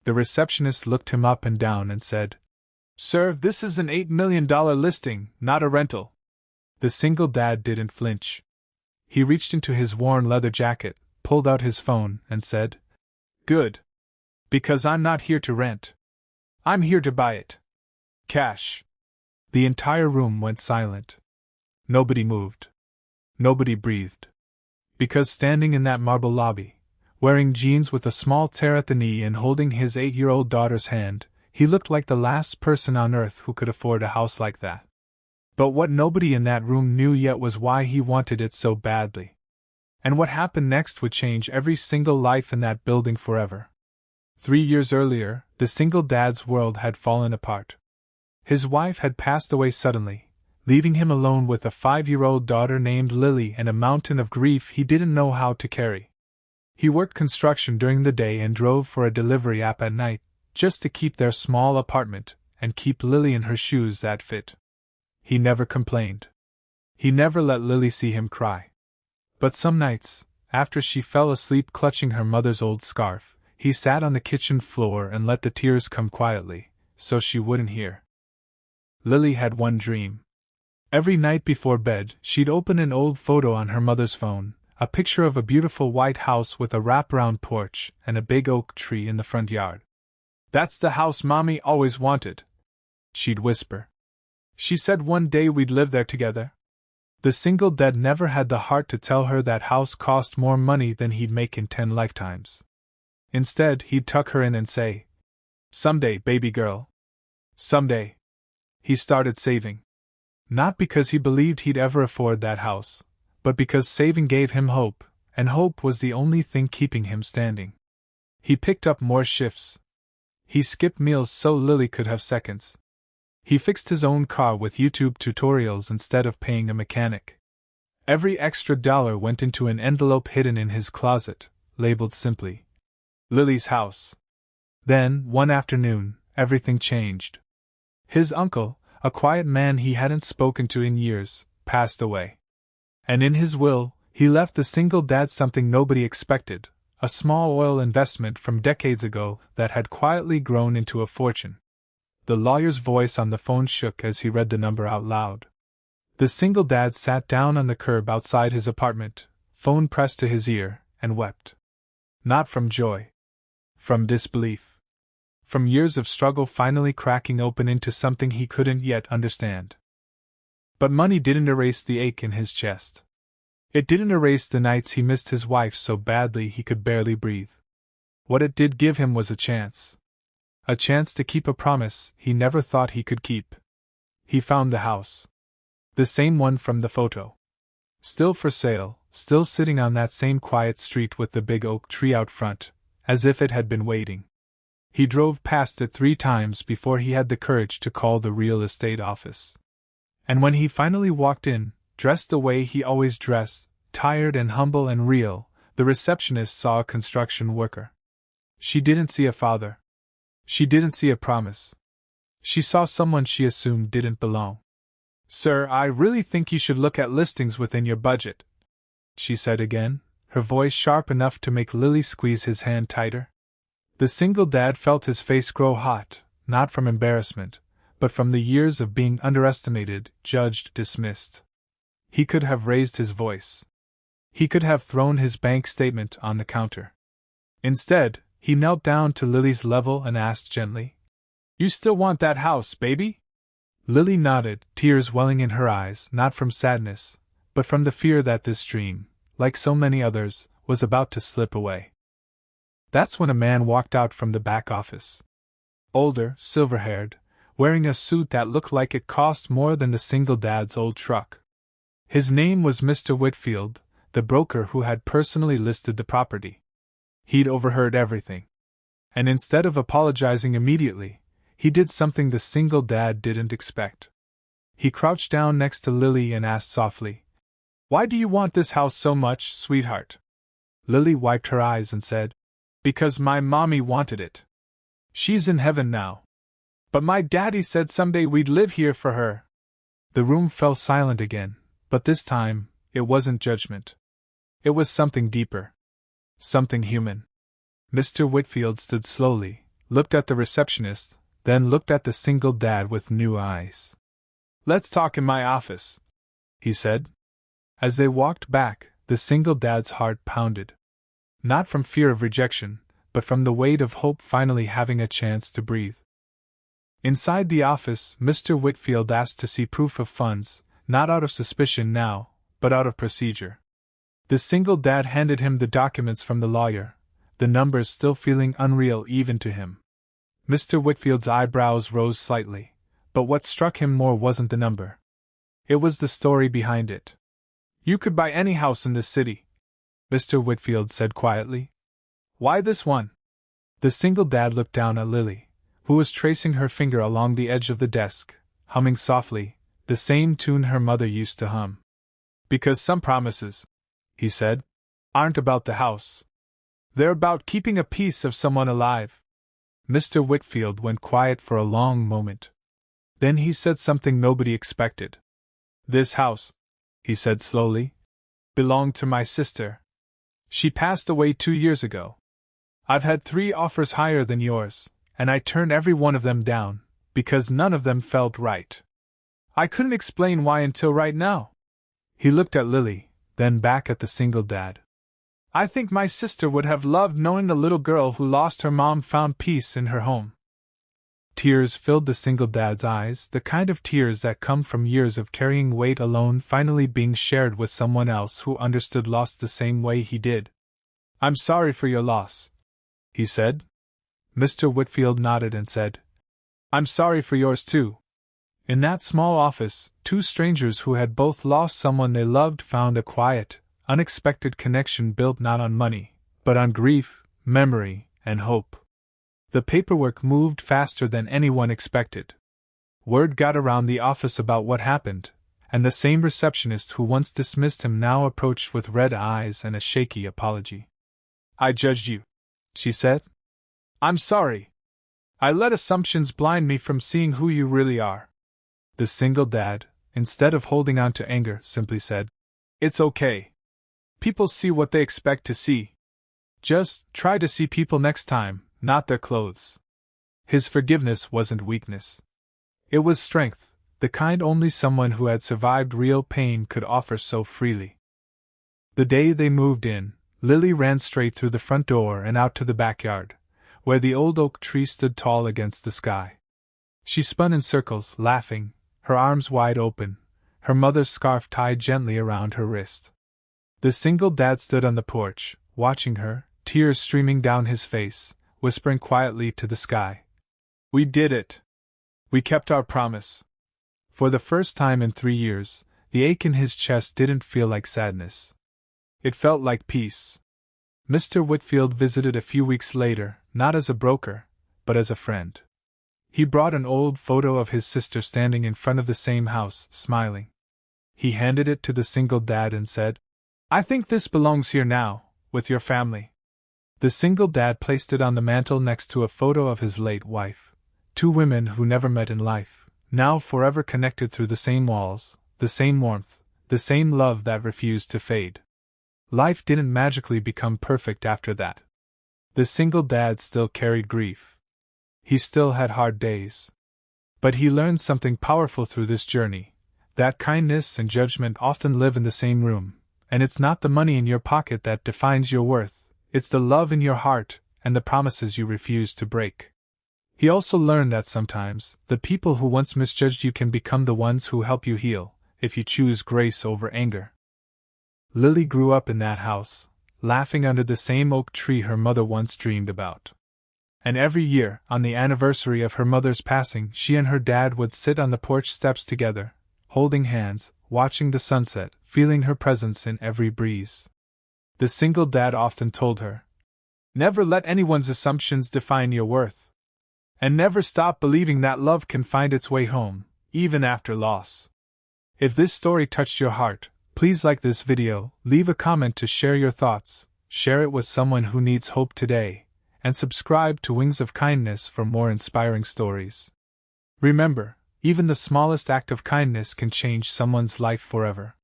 The receptionist looked him up and down and said, "Sir, this is an $8 million listing, not a rental." The single dad didn't flinch. He reached into his worn leather jacket, pulled out his phone, and said, "Good. Because I'm not here to rent. I'm here to buy it. Cash." The entire room went silent. Nobody moved. Nobody breathed. Because standing in that marble lobby, wearing jeans with a small tear at the knee and holding his 8-year-old daughter's hand, he looked like the last person on earth who could afford a house like that. But what nobody in that room knew yet was why he wanted it so badly. And what happened next would change every single life in that building forever. 3 years earlier, the single dad's world had fallen apart. His wife had passed away suddenly, leaving him alone with a 5-year-old daughter named Lily and a mountain of grief he didn't know how to carry. He worked construction during the day and drove for a delivery app at night, just to keep their small apartment and keep Lily in her shoes that fit. He never complained. He never let Lily see him cry. But some nights, after she fell asleep clutching her mother's old scarf, he sat on the kitchen floor and let the tears come quietly, so she wouldn't hear. Lily had one dream. Every night before bed, she'd open an old photo on her mother's phone, a picture of a beautiful white house with a wraparound porch and a big oak tree in the front yard. "That's the house Mommy always wanted," she'd whisper. "She said one day we'd live there together." The single dad never had the heart to tell her that house cost more money than he'd make in 10 lifetimes. Instead, he'd tuck her in and say, "Someday, baby girl. Someday." He started saving. Not because he believed he'd ever afford that house, but because saving gave him hope, and hope was the only thing keeping him standing. He picked up more shifts. He skipped meals so Lily could have seconds. He fixed his own car with YouTube tutorials instead of paying a mechanic. Every extra dollar went into an envelope hidden in his closet, labeled simply, "Lily's house." Then, one afternoon, everything changed. His uncle, a quiet man he hadn't spoken to in years, passed away. And in his will, he left the single dad something nobody expected, a small oil investment from decades ago that had quietly grown into a fortune. The lawyer's voice on the phone shook as he read the number out loud. The single dad sat down on the curb outside his apartment, phone pressed to his ear, and wept. Not from joy. From disbelief. From years of struggle finally cracking open into something he couldn't yet understand. But money didn't erase the ache in his chest. It didn't erase the nights he missed his wife so badly he could barely breathe. What it did give him was a chance. A chance to keep a promise he never thought he could keep. He found the house. The same one from the photo. Still for sale, still sitting on that same quiet street with the big oak tree out front, as if it had been waiting. He drove past it 3 times before he had the courage to call the real estate office. And when he finally walked in, dressed the way he always dressed, tired and humble and real, the receptionist saw a construction worker. She didn't see a father. She didn't see a promise. She saw someone she assumed didn't belong. "Sir, I really think you should look at listings within your budget," she said again, her voice sharp enough to make Lily squeeze his hand tighter. The single dad felt his face grow hot, not from embarrassment, but from the years of being underestimated, judged, dismissed. He could have raised his voice. He could have thrown his bank statement on the counter. Instead, he knelt down to Lily's level and asked gently, "You still want that house, baby?" Lily nodded, tears welling in her eyes, not from sadness, but from the fear that this dream, like so many others, was about to slip away. That's when a man walked out from the back office. Older, silver-haired, wearing a suit that looked like it cost more than the single dad's old truck. His name was Mr. Whitfield, the broker who had personally listed the property. He'd overheard everything. And instead of apologizing immediately, he did something the single dad didn't expect. He crouched down next to Lily and asked softly, "Why do you want this house so much, sweetheart?" Lily wiped her eyes and said, "Because my mommy wanted it. She's in heaven now. But my daddy said someday we'd live here for her." The room fell silent again, but this time, it wasn't judgment. It was something deeper. Something human. Mr. Whitfield stood slowly, looked at the receptionist, then looked at the single dad with new eyes. "Let's talk in my office," he said. As they walked back, the single dad's heart pounded. Not from fear of rejection, but from the weight of hope finally having a chance to breathe. Inside the office, Mr. Whitfield asked to see proof of funds, not out of suspicion now, but out of procedure. The single dad handed him the documents from the lawyer, the numbers still feeling unreal even to him. Mr. Whitfield's eyebrows rose slightly, but what struck him more wasn't the number. It was the story behind it. "You could buy any house in this city," Mr. Whitfield said quietly. "Why this one?" The single dad looked down at Lily, who was tracing her finger along the edge of the desk, humming softly, the same tune her mother used to hum. "Because some promises," he said, "aren't about the house. They're about keeping a piece of someone alive." Mr. Whitfield went quiet for a long moment. Then he said something nobody expected. "This house," he said slowly, "belonged to my sister. She passed away 2 years ago. I've had 3 offers higher than yours, and I turned every one of them down, because none of them felt right. I couldn't explain why until right now." He looked at Lily, then back at the single dad. "I think my sister would have loved knowing the little girl who lost her mom found peace in her home." Tears filled the single dad's eyes, the kind of tears that come from years of carrying weight alone finally being shared with someone else who understood loss the same way he did. "I'm sorry for your loss," he said. Mr. Whitfield nodded and said, "I'm sorry for yours too." In that small office, 2 strangers who had both lost someone they loved found a quiet, unexpected connection built not on money, but on grief, memory, and hope. The paperwork moved faster than anyone expected. Word got around the office about what happened, and the same receptionist who once dismissed him now approached with red eyes and a shaky apology. "I judged you," she said. "I'm sorry. I let assumptions blind me from seeing who you really are." The single dad, instead of holding on to anger, simply said, "It's okay. People see what they expect to see. Just try to see people next time, not their clothes." His forgiveness wasn't weakness. It was strength, the kind only someone who had survived real pain could offer so freely. The day they moved in, Lily ran straight through the front door and out to the backyard, where the old oak tree stood tall against the sky. She spun in circles, laughing, her arms wide open, her mother's scarf tied gently around her wrist. The single dad stood on the porch, watching her, tears streaming down his face, whispering quietly to the sky. "We did it. We kept our promise." For the first time in 3 years, the ache in his chest didn't feel like sadness. It felt like peace. Mr. Whitfield visited a few weeks later, not as a broker, but as a friend. He brought an old photo of his sister standing in front of the same house, smiling. He handed it to the single dad and said, "I think this belongs here now, with your family." The single dad placed it on the mantel next to a photo of his late wife, 2 women who never met in life, now forever connected through the same walls, the same warmth, the same love that refused to fade. Life didn't magically become perfect after that. The single dad still carried grief. He still had hard days. But he learned something powerful through this journey, that kindness and judgment often live in the same room, and it's not the money in your pocket that defines your worth, it's the love in your heart and the promises you refuse to break. He also learned that sometimes, the people who once misjudged you can become the ones who help you heal, if you choose grace over anger. Lily grew up in that house, laughing under the same oak tree her mother once dreamed about. And every year, on the anniversary of her mother's passing, she and her dad would sit on the porch steps together, holding hands, watching the sunset, feeling her presence in every breeze. The single dad often told her, "Never let anyone's assumptions define your worth. And never stop believing that love can find its way home, even after loss." If this story touched your heart, please like this video, leave a comment to share your thoughts, share it with someone who needs hope today, and subscribe to Wings of Kindness for more inspiring stories. Remember, even the smallest act of kindness can change someone's life forever.